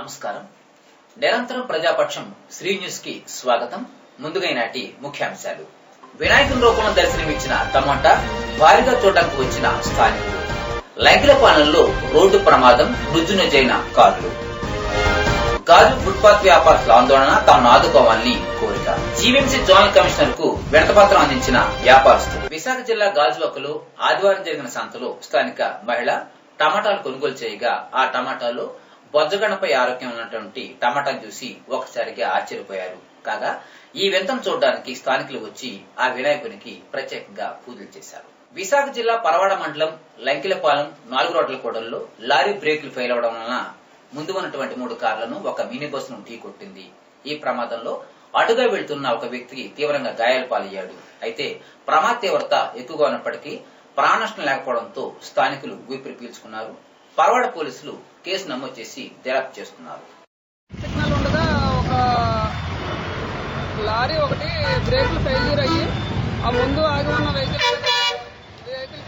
నమస్కారం. నిరంతరం ప్రజాపక్షం శ్రీ న్యూస్ కి స్వాగతం. ముందుగా ఈనాటి ముఖ్యాంశాలు. వినాయకుని రూపంలో దర్శనమిచ్చిన టమాటా భారీగా చూడడానికి వచ్చిన స్థానికులు. లైంగిలపాలెంలో రోడ్డు ప్రమాదం, మృత్యుంజైన కార్లు. గాజు ఫుట్పాత్ వ్యాపారస్తుల ఆందోళన, తాను ఆదుకోవాలని కోరిక. జీవీఎంసీ జోనల్ కమిషనర్ కు వినతిపత్రం అందించిన వ్యాపారస్తులు. విశాఖ జిల్లా గాజువాకలో ఆదివారం జరిగిన సంతలో స్థానిక మహిళ టమాటాలు కొనుగోలు చేయగా ఆ టమాటాలో బొజ్జగడపై ఆరోగ్యం ఉన్నటువంటి టమాటాను చూసి ఒకసారిగా ఆశ్చర్యపోయారు. కాగా ఈ వింతను చూడడానికి స్థానికులు వచ్చి ఆ వినాయకునికి ప్రత్యేకంగా పూజలు చేశారు. విశాఖ జిల్లా పరవాడ మండలం లంకిలపాలెం 4 రోడ్ల కూడల్లో లారీ బ్రేకులు ఫెయిల్ అవడం వలన ముందు ఉన్నటువంటి 3 కార్లను ఒక మినీ బస్సును ఢీకొట్టింది. ఈ ప్రమాదంలో అటుగా వెళ్తున్న ఒక వ్యక్తికి తీవ్రంగా గాయాల పాలయ్యాడు. అయితే ప్రమాద తీవ్రత ఎక్కువగా ఉన్నప్పటికీ ప్రాణనష్టం లేకపోవడంతో స్థానికులు ఊపిరి పీల్చుకున్నారు. పరవాడ పోలీసులు కేసు నమోదు చేసి దర్యాప్తు చేస్తున్నారు. సిగ్నల్ ఉండగా ఒక లారీ ఒకటి బ్రేకులు ఫెయిల్యూర్ అయ్యి ఆ ముందు ఆగి ఉన్న వెహికల్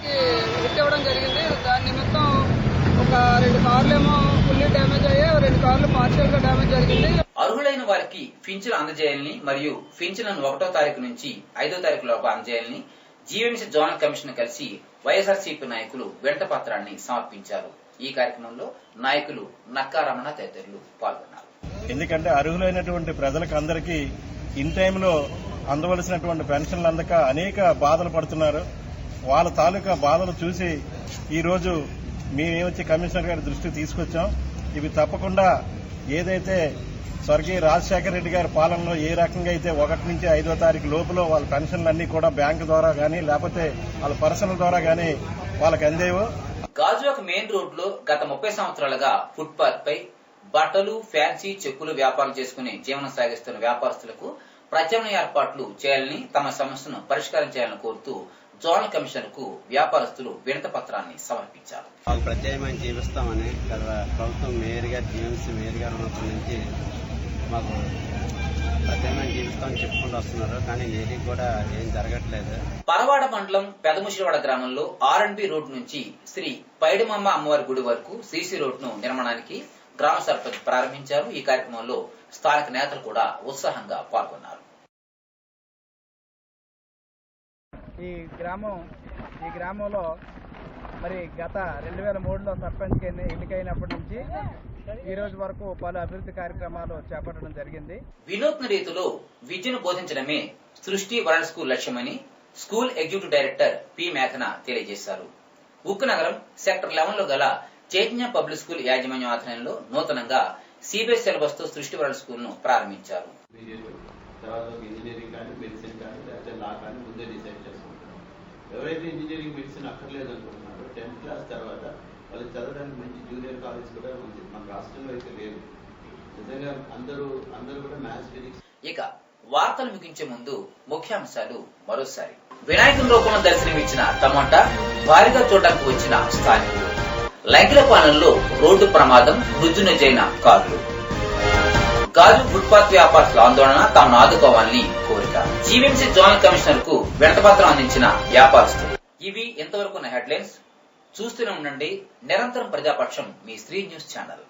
కి హిట్ ఇవ్వడం జరిగింది. దాని నిమిత్తం ఒక 2 కార్లు ఏమో ఫుల్లీ డ్యామేజ్ అయ్యాయి, 2 కార్లు పార్షియల్ గా డ్యామేజ్ జరిగింది. అర్హులైన వారికి పింఛను అందజేయాలని మరియు పింఛన్లను 1వ తారీఖు నుంచి 5వ తారీఖు లోపు అందజేయాలని జీవీఎంసీ జోనల్ కమిషన్ కలిసి వైఎస్ఆర్సీపీ నాయకులు వినతిపత్రాన్ని సమర్పించారు. ఈ కార్యక్రమంలో నాయకులు నక్కా రమణ తదితరులు పాల్గొన్నారు. ఎందుకంటే అర్హులైనటువంటి ప్రజలకు అందరికీ ఇన్ టైంలో అందవలసినటువంటి పెన్షన్లు అందక అనేక బాధలు పడుతున్నారు. వాళ్ళ తాలూకా బాధలు చూసి ఈ రోజు మేమేమొచ్చి కమిషనర్ గారి దృష్టికి తీసుకొచ్చాం. ఇవి తప్పకుండా ఏదైతే స్వర్గీయ రాజశేఖర రెడ్డి గారి పాలనలో ఏ రకంగా అయితే 1 నుంచి 5వ తారీఖు లోపల వాళ్ళ పెన్షన్లన్నీ కూడా బ్యాంకు ద్వారా గానీ లేకపోతే వాళ్ళ పర్సనల్ ద్వారా గానీ వాళ్ళకి అందేవో. గాజువాక మెయిన్ రోడ్ లో గత 30 సంవత్సరాలుగా ఫుట్పాత్ పై బట్టలు, ఫ్యాన్సీ, చెప్పులు వ్యాపారం చేసుకుని జీవనం సాగిస్తున్న వ్యాపారస్తులకు ప్రత్యామ్నాయ ఏర్పాట్లు చేయాలని, తమ సమస్యను పరిష్కారం చేయాలని కోరుతూ జోనల్ కమిషనర్ కు వ్యాపారస్తులు వినతి పత్రాన్ని సమర్పించారు. వాళ్ళు ప్రత్యేకమైన జీవిస్తామని ప్రభుత్వం మేయర్ గారు, జీవీఎంసీ మేయర్ గారు ఉన్నప్పటి నుంచి మాకు ప్రత్యేకమైన జీవిస్తామని చెప్పుకుంటూ వస్తున్నారు. కానీ ఏది కూడా ఏం జరగట్లేదు. పరవాడ మండలం పెదముషిలవాడ గ్రామంలో ఆర్ఎండ్బి రోడ్ నుంచి శ్రీ పైడిమమ్మ అమ్మవారి గుడి వరకు సీసీ రోడ్ ను నిర్మాణానికి గ్రామ సర్పంచ్ ప్రారంభించారు. ఈ కార్యక్రమంలో స్థానిక నేతలు కూడా ఉత్సాహంగా పాల్గొన్నారు. ఈ గ్రామంలో మరి గత 2003లో సర్పంచ్ ఎన్నికైనప్పటి నుంచి ఈ రోజు వరకు పలు అభివృద్ధి కార్యక్రమాలు చేపట్టడం జరిగింది. వినూత్న రీతిలో విద్యను బోధించడమే సృష్టి వరల్డ్ స్కూల్ లక్ష్యమని స్కూల్ ఎగ్జిక్యూటివ్ డైరెక్టర్ పి మేఘన తెలియజేశారు. ఉక్కు నగరం సెక్టర్ 11 లో గల చైతన్య పబ్లిక్ స్కూల్ యాజమాన్యం ఆధ్వర్యంలో నూతనంగా సిబిఎస్ సిలబస్ తో సృష్టి వరల్డ్ స్కూల్ ను ప్రారంభించారు. ఇంజనీరింగ్ కానీ, మెడిసిన్ కానీ, లేకపోతే లా కానీ ముందే డిసైడ్ చేసుకుంటున్నాం. ఎవరైతే ఇంజనీరింగ్, మెడిసిన్ అక్కర్లేదు అనుకుంటున్నారో 10th క్లాస్ తర్వాత వాళ్ళు చదవడానికి మంచి జూనియర్ కాలేజ్ కూడా ఉంది. మన రాష్ట్రంలో అయితే లేదు. నిజంగా అందరూ కూడా మ్యాథ్స్, ఫిజిక్స్. ఇక వార్తలు ముగించే ముందు ముఖ్యాంశాలు మరోసారి. వినాయకుని రూపంలో దర్శనమిచ్చిన టమాటా భారీగా చూడడానికి వచ్చిన స్థానికులు. లైంగిలపాలెంలో రోడ్డు ప్రమాదం, మృత్యుంజైన కార్లు. గాజు ఫుట్పాత్ వ్యాపారస్తుల ఆందోళన, తాను ఆదుకోవాలని కోరిక. జీవీఎంసీ జోనల్ కమిషనర్ కు వినతిపత్రం అందించిన వ్యాపారస్తులు. ఇవి ఇంతవరకు హెడ్లైన్స్. చూస్తూనే ఉండండి నిరంతరం ప్రజాపక్షం, మీ శ్రీ న్యూస్ ఛానల్.